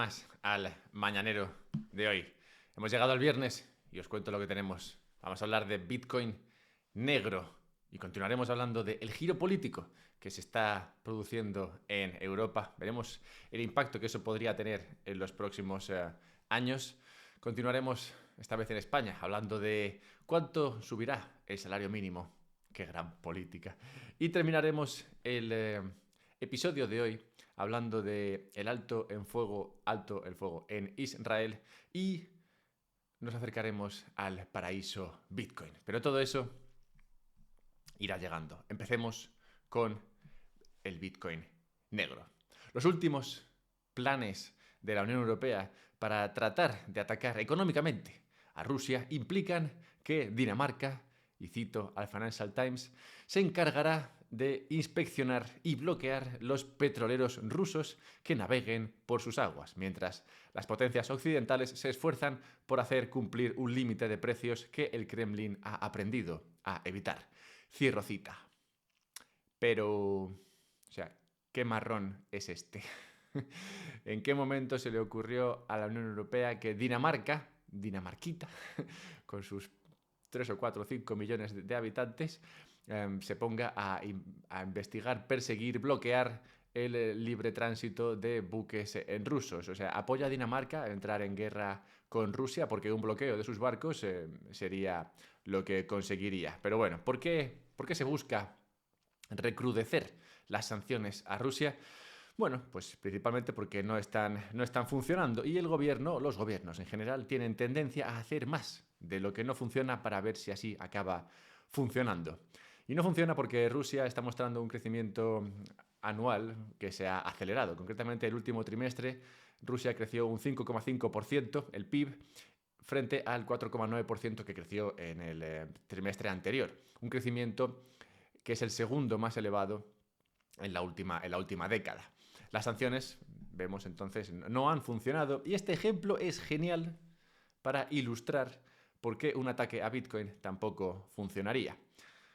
más al mañanero de hoy. Hemos llegado al viernes y os cuento lo que tenemos. Vamos a hablar de Bitcoin negro y continuaremos hablando del giro político que se está produciendo en Europa. Veremos el impacto que eso podría tener en los próximos años. Continuaremos esta vez en España hablando de cuánto subirá el salario mínimo. Qué gran política. Y terminaremos el episodio de hoy hablando de el alto el fuego en Israel y nos acercaremos al paraíso Bitcoin. Pero todo eso irá llegando. Empecemos con el Bitcoin negro. Los últimos planes de la Unión Europea para tratar de atacar económicamente a Rusia implican que Dinamarca, y cito al Financial Times, se encargará de inspeccionar y bloquear los petroleros rusos que naveguen por sus aguas, mientras las potencias occidentales se esfuerzan por hacer cumplir un límite de precios que el Kremlin ha aprendido a evitar. Cierro cita. Pero, o sea, ¿qué marrón es este? ¿En qué momento se le ocurrió a la Unión Europea que Dinamarquita, con sus 3 o 4 o 5 millones de habitantes, se ponga a investigar, perseguir, bloquear el libre tránsito de buques en rusos? O sea, apoya a Dinamarca a entrar en guerra con Rusia porque un bloqueo de sus barcos sería lo que conseguiría. Pero bueno, ¿por qué se busca recrudecer las sanciones a Rusia? Bueno, pues principalmente porque no están funcionando y los gobiernos en general, tienen tendencia a hacer más de lo que no funciona para ver si así acaba funcionando. Y no funciona porque Rusia está mostrando un crecimiento anual que se ha acelerado. Concretamente, el último trimestre, Rusia creció un 5,5%, el PIB, frente al 4,9% que creció en el trimestre anterior. Un crecimiento que es el segundo más elevado en la última década. Las sanciones, vemos entonces, no han funcionado y este ejemplo es genial para ilustrar por qué un ataque a Bitcoin tampoco funcionaría.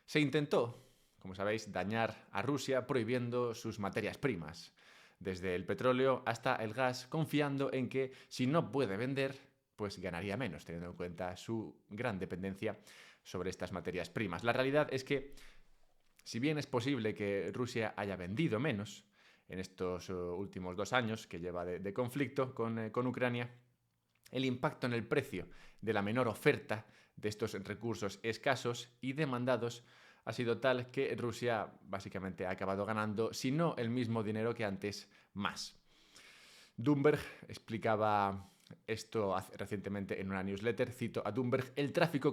Se intentó, como sabéis, dañar a Rusia prohibiendo sus materias primas, desde el petróleo hasta el gas, confiando en que si no puede vender, pues ganaría menos, teniendo en cuenta su gran dependencia sobre estas materias primas. La realidad es que, si bien es posible que Rusia haya vendido menos en estos últimos 2 años que lleva de conflicto con Ucrania, el impacto en el precio de la menor oferta de estos recursos escasos y demandados ha sido tal que Rusia básicamente ha acabado ganando, si no el mismo dinero que antes, más. Bloomberg explicaba esto recientemente en una newsletter, cito a Bloomberg: el trágico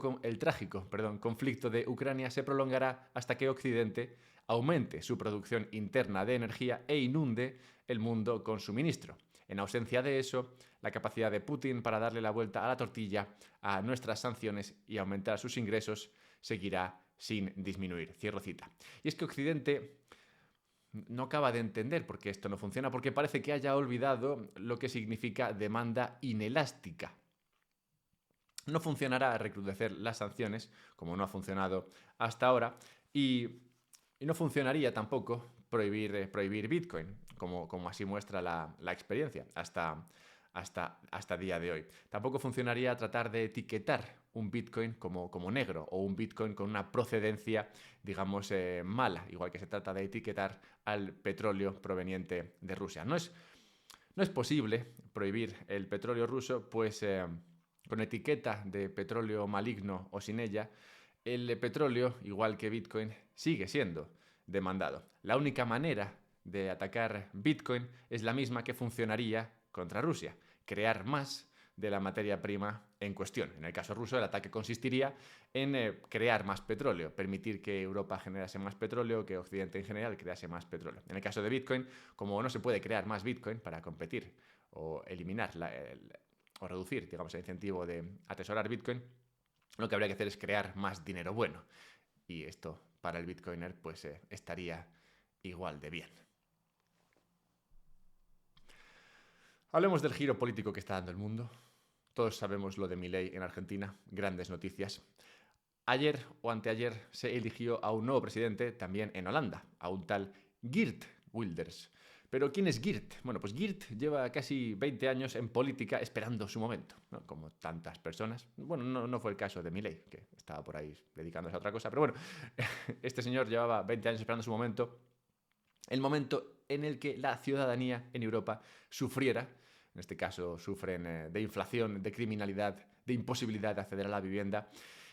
conflicto de Ucrania se prolongará hasta que Occidente aumente su producción interna de energía e inunde el mundo con suministro. En ausencia de eso, la capacidad de Putin para darle la vuelta a la tortilla a nuestras sanciones y aumentar sus ingresos seguirá sin disminuir. Cierro cita. Y es que Occidente no acaba de entender por qué esto no funciona, porque parece que haya olvidado lo que significa demanda inelástica. No funcionará recrudecer las sanciones, como no ha funcionado hasta ahora, y no funcionaría tampoco prohibir Bitcoin, como así muestra la experiencia hasta día de hoy. Tampoco funcionaría tratar de etiquetar un Bitcoin como negro o un Bitcoin con una procedencia, digamos, mala, igual que se trata de etiquetar al petróleo proveniente de Rusia. No es posible prohibir el petróleo ruso, pues con etiqueta de petróleo maligno o sin ella, el petróleo, igual que Bitcoin, sigue siendo demandado. La única manera de atacar Bitcoin es la misma que funcionaría contra Rusia: crear más de la materia prima en cuestión. En el caso ruso, el ataque consistiría en crear más petróleo, permitir que Europa generase más petróleo, que Occidente en general crease más petróleo. En el caso de Bitcoin, como no se puede crear más Bitcoin para competir o eliminar o reducir, digamos, el incentivo de atesorar Bitcoin, lo que habría que hacer es crear más dinero bueno. Y esto para el Bitcoiner pues estaría igual de bien. Hablemos del giro político que está dando el mundo. Todos sabemos lo de Milei en Argentina, grandes noticias. Ayer o anteayer se eligió a un nuevo presidente también en Holanda, a un tal Geert Wilders. Pero ¿quién es Geert? Bueno, pues Geert lleva casi 20 años en política esperando su momento, ¿no? Como tantas personas. Bueno, no fue el caso de Milei, que estaba por ahí dedicándose a otra cosa, pero bueno, este señor llevaba 20 años esperando su momento, el momento en el que la ciudadanía en Europa sufriera, en este caso sufren de inflación, de criminalidad, de imposibilidad de acceder a la vivienda,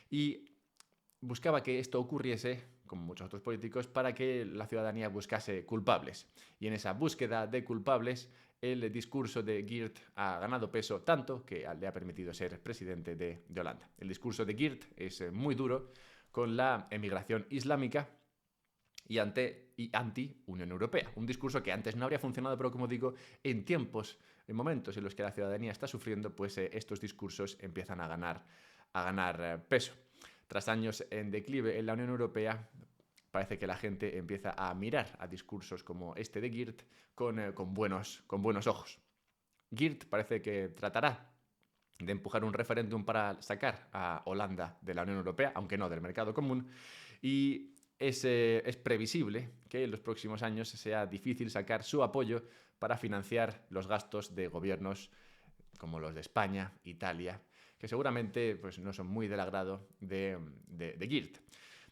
y buscaba que esto ocurriese, como muchos otros políticos, para que la ciudadanía buscase culpables. Y en esa búsqueda de culpables, el discurso de Geert ha ganado peso tanto que le ha permitido ser presidente de Holanda. El discurso de Geert es muy duro con la emigración islámica y anti-Unión Europea. Un discurso que antes no habría funcionado, pero como digo, en momentos en los que la ciudadanía está sufriendo, pues estos discursos empiezan a ganar peso. Tras años en declive en la Unión Europea, parece que la gente empieza a mirar a discursos como este de Geert con buenos ojos. Geert parece que tratará de empujar un referéndum para sacar a Holanda de la Unión Europea, aunque no del mercado común, y es previsible que en los próximos años sea difícil sacar su apoyo para financiar los gastos de gobiernos como los de España, Italia, que seguramente pues, no son muy del agrado de Geert.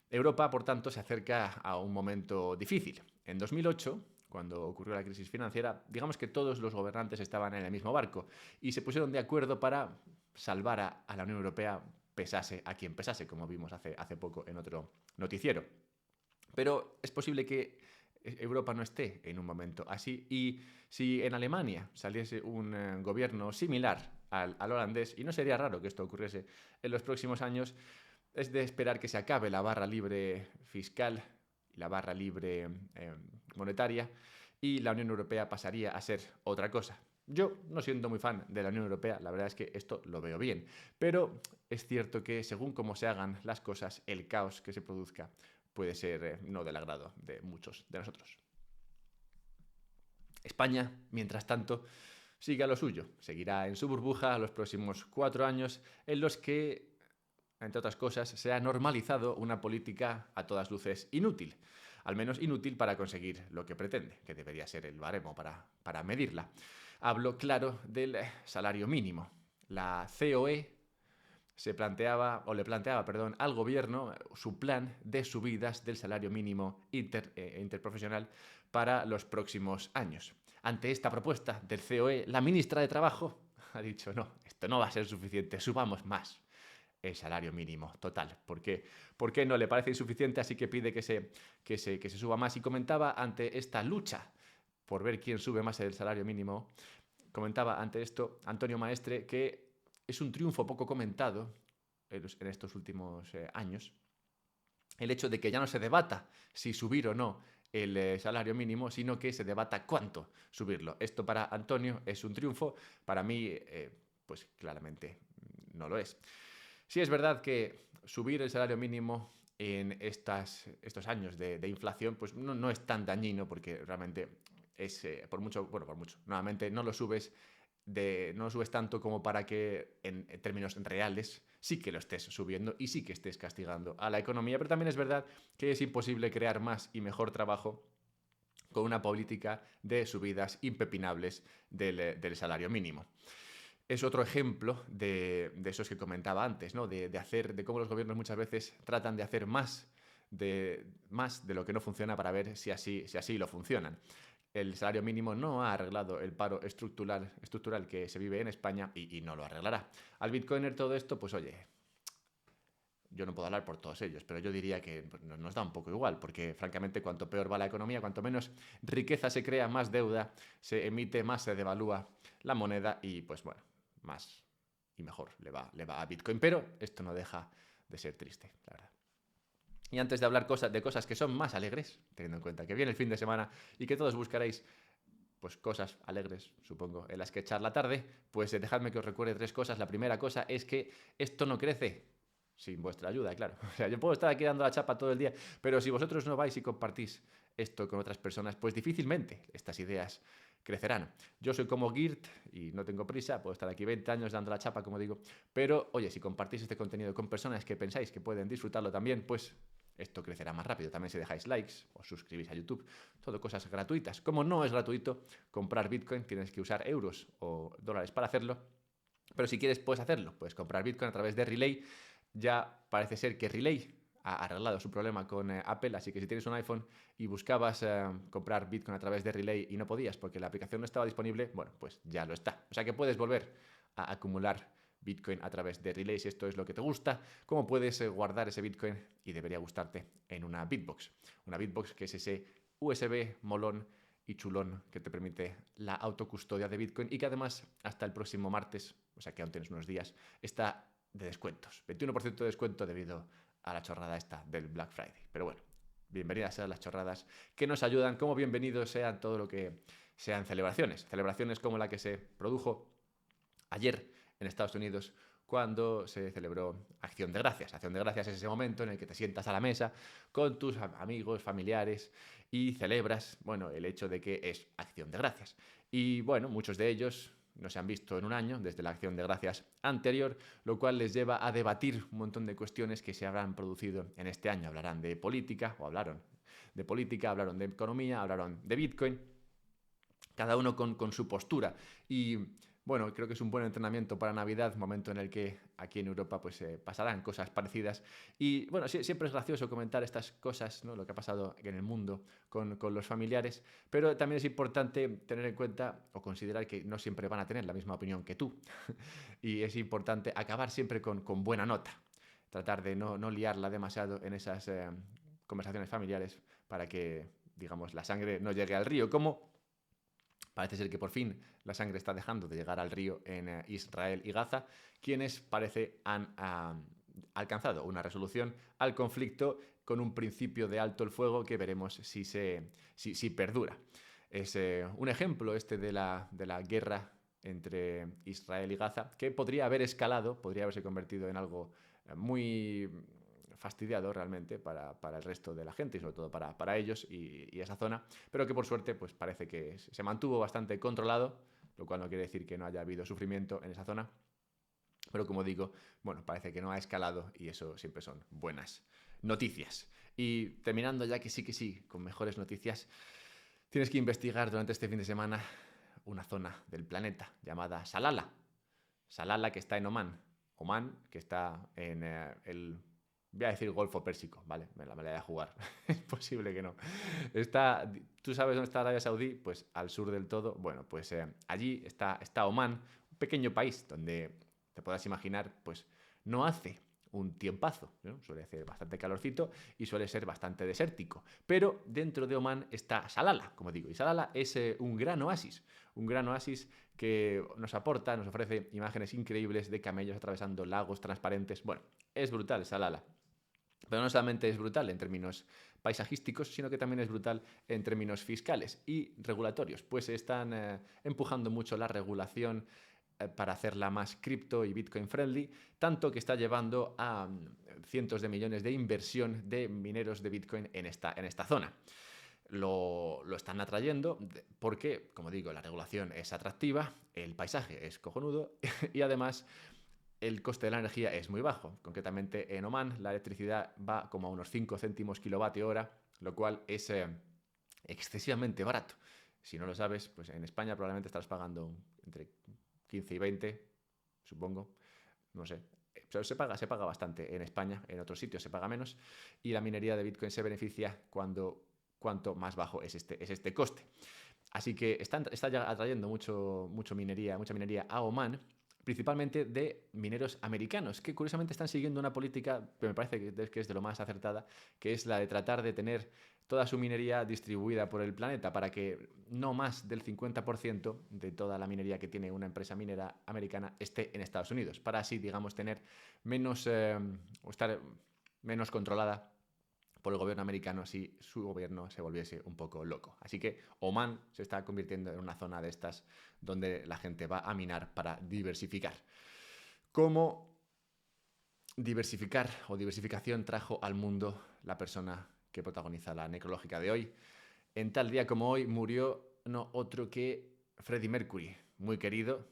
Europa, por tanto, se acerca a un momento difícil. En 2008, cuando ocurrió la crisis financiera, digamos que todos los gobernantes estaban en el mismo barco y se pusieron de acuerdo para salvar a la Unión Europea, pesase a quien pesase, como vimos hace poco en otro noticiero. Pero es posible que Europa no esté en un momento así, y si en Alemania saliese un gobierno similar al holandés, y no sería raro que esto ocurriese en los próximos años, es de esperar que se acabe la barra libre fiscal y la barra libre monetaria, y la Unión Europea pasaría a ser otra cosa. Yo, no siendo muy fan de la Unión Europea, la verdad es que esto lo veo bien, pero es cierto que según cómo se hagan las cosas, el caos que se produzca puede ser no del agrado de muchos de nosotros. España, mientras tanto, sigue a lo suyo. Seguirá en su burbuja los próximos 4 años en los que, entre otras cosas, se ha normalizado una política a todas luces inútil. Al menos inútil para conseguir lo que pretende, que debería ser el baremo para medirla. Hablo, claro, del salario mínimo. La COE le planteaba al gobierno su plan de subidas del salario mínimo interprofesional para los próximos años. Ante esta propuesta del COE, la ministra de Trabajo ha dicho, no, esto no va a ser suficiente, subamos más el salario mínimo total. ¿Por qué no le parece insuficiente? Así que pide que se suba más. Y comentaba ante esta lucha por ver quién sube más el salario mínimo, comentaba ante esto Antonio Maestre que es un triunfo poco comentado en estos últimos años el hecho de que ya no se debata si subir o no el salario mínimo, sino que se debata cuánto subirlo. Esto para Antonio es un triunfo, para mí pues claramente no lo es. Sí es verdad que subir el salario mínimo en estos años de inflación pues no es tan dañino, porque realmente es por mucho, nuevamente no lo subes tanto como para que en términos reales sí que lo estés subiendo y sí que estés castigando a la economía, pero también es verdad que es imposible crear más y mejor trabajo con una política de subidas impepinables del salario mínimo. Es otro ejemplo de esos que comentaba antes, ¿no? de cómo los gobiernos muchas veces tratan de hacer más de lo que no funciona para ver si así lo funcionan. El salario mínimo no ha arreglado el paro estructural que se vive en España y no lo arreglará. Al bitcoiner todo esto, pues oye, yo no puedo hablar por todos ellos, pero yo diría que nos da un poco igual, porque francamente cuanto peor va la economía, cuanto menos riqueza se crea, más deuda se emite, más se devalúa la moneda y pues bueno, más y mejor le va a Bitcoin. Pero esto no deja de ser triste, la verdad. Y antes de hablar de cosas que son más alegres, teniendo en cuenta que viene el fin de semana y que todos buscaréis pues cosas alegres, supongo, en las que echar la tarde, pues dejadme que os recuerde 3 cosas. La primera cosa es que esto no crece sin vuestra ayuda, claro. O sea, yo puedo estar aquí dando la chapa todo el día, pero si vosotros no vais y compartís esto con otras personas, pues difícilmente estas ideas crecerán. Yo soy como Geert y no tengo prisa, puedo estar aquí 20 años dando la chapa, como digo, pero oye, si compartís este contenido con personas que pensáis que pueden disfrutarlo también, pues esto crecerá más rápido. También si dejáis likes o suscribís a YouTube, todo cosas gratuitas. Como no es gratuito comprar Bitcoin, tienes que usar euros o dólares para hacerlo. Pero si quieres, puedes hacerlo. Puedes comprar Bitcoin a través de Relay. Ya parece ser que Relay ha arreglado su problema con Apple, así que si tienes un iPhone y buscabas comprar Bitcoin a través de Relay y no podías porque la aplicación no estaba disponible, bueno, pues ya lo está. O sea que puedes volver a acumular Bitcoin a través de Relay si esto es lo que te gusta. ¿Cómo puedes guardar ese Bitcoin? Y debería gustarte en una Bitbox. Una Bitbox que es ese USB molón y chulón que te permite la autocustodia de Bitcoin y que además hasta el próximo martes, o sea que aún tienes unos días, está de descuentos. 21% de descuento debido a la chorrada esta del Black Friday. Pero bueno, bienvenidas sean las chorradas que nos ayudan, como bienvenidos sean todo lo que sean celebraciones. Celebraciones como la que se produjo ayer en Estados Unidos cuando se celebró Acción de Gracias. Acción de Gracias es ese momento en el que te sientas a la mesa con tus amigos, familiares y celebras, bueno, el hecho de que es Acción de Gracias. Y bueno, muchos de ellos no se han visto en un año desde la Acción de Gracias anterior, lo cual les lleva a debatir un montón de cuestiones que se habrán producido en este año. Hablarán de política, o hablaron de política, hablaron de economía, hablaron de Bitcoin, cada uno con su postura. Y bueno, creo que es un buen entrenamiento para Navidad, momento en el que aquí en Europa pues pasarán cosas parecidas. Y bueno, siempre es gracioso comentar estas cosas, ¿no? Lo que ha pasado en el mundo con los familiares, pero también es importante tener en cuenta o considerar que no siempre van a tener la misma opinión que tú. Y es importante acabar siempre con buena nota. Tratar de no liarla demasiado en esas conversaciones familiares para que, digamos, la sangre no llegue al río, como parece ser que por fin la sangre está dejando de llegar al río en Israel y Gaza, quienes parece han alcanzado una resolución al conflicto con un principio de alto el fuego que veremos si perdura. Es un ejemplo este de la guerra entre Israel y Gaza, que podría haber escalado, podría haberse convertido en algo muy fastidiado realmente para el resto de la gente y sobre todo para ellos y esa zona, pero que por suerte pues parece que se mantuvo bastante controlado, lo cual no quiere decir que no haya habido sufrimiento en esa zona, pero como digo, bueno, parece que no ha escalado y eso siempre son buenas noticias. Y terminando ya que sí, con mejores noticias, tienes que investigar durante este fin de semana una zona del planeta llamada Salala. Salala, que está en Omán. Omán, que está en el... Voy a decir Golfo Pérsico, ¿vale? Me la voy a jugar. Es posible que no. ¿Tú sabes dónde está Arabia Saudí? Pues al sur del todo. Bueno, pues allí está Omán, un pequeño país donde te podrás imaginar, pues no hace un tiempazo, ¿no? Suele hacer bastante calorcito y suele ser bastante desértico. Pero dentro de Omán está Salala, como digo, y Salala es un gran oasis que nos ofrece imágenes increíbles de camellos atravesando lagos transparentes. Bueno, es brutal Salala. Pero no solamente es brutal en términos paisajísticos, sino que también es brutal en términos fiscales y regulatorios, pues están empujando mucho la regulación para hacerla más cripto y Bitcoin friendly, tanto que está llevando a cientos de millones de inversión de mineros de Bitcoin en esta zona. Lo están atrayendo porque, como digo, la regulación es atractiva, el paisaje es cojonudo y además el coste de la energía es muy bajo. Concretamente en Omán la electricidad va como a unos 5 céntimos kilovatio hora, lo cual es excesivamente barato. Si no lo sabes, pues en España probablemente estarás pagando entre 15 y 20, supongo, no sé. Pero se paga bastante en España, en otros sitios se paga menos, y la minería de Bitcoin se beneficia cuanto más bajo es este coste. Así que está ya atrayendo mucha minería a Omán, principalmente de mineros americanos, que curiosamente están siguiendo una política que me parece que es de lo más acertada, que es la de tratar de tener toda su minería distribuida por el planeta para que no más del 50% de toda la minería que tiene una empresa minera americana esté en Estados Unidos, para así, digamos, tener estar menos controlada por el gobierno americano si su gobierno se volviese un poco loco. Así que Omán se está convirtiendo en una zona de estas donde la gente va a minar para diversificar. ¿Cómo diversificar o diversificación trajo al mundo la persona que protagoniza la necrológica de hoy? En tal día como hoy murió no otro que Freddie Mercury, muy querido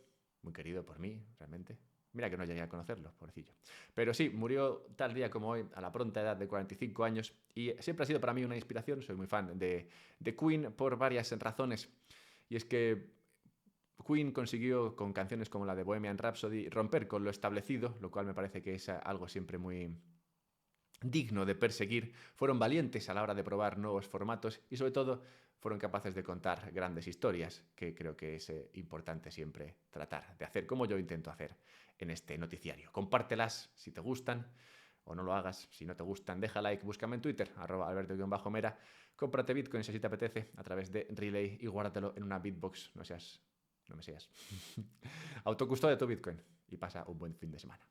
por mí, realmente. Mira que no llegué a conocerlo, pobrecillo. Pero sí, murió tal día como hoy, a la pronta edad de 45 años, y siempre ha sido para mí una inspiración. Soy muy fan de Queen por varias razones. Y es que Queen consiguió con canciones como la de Bohemian Rhapsody romper con lo establecido, lo cual me parece que es algo siempre muy digno de perseguir. Fueron valientes a la hora de probar nuevos formatos y sobre todo fueron capaces de contar grandes historias, que creo que es importante siempre tratar de hacer, como yo intento hacer en este noticiario. Compártelas si te gustan o no lo hagas. Si no te gustan, deja like, búscame en Twitter, @alberto_mera, cómprate Bitcoin si te apetece a través de Relay y guárdatelo en una Bitbox, no me seas. Autocustodia tu Bitcoin y pasa un buen fin de semana.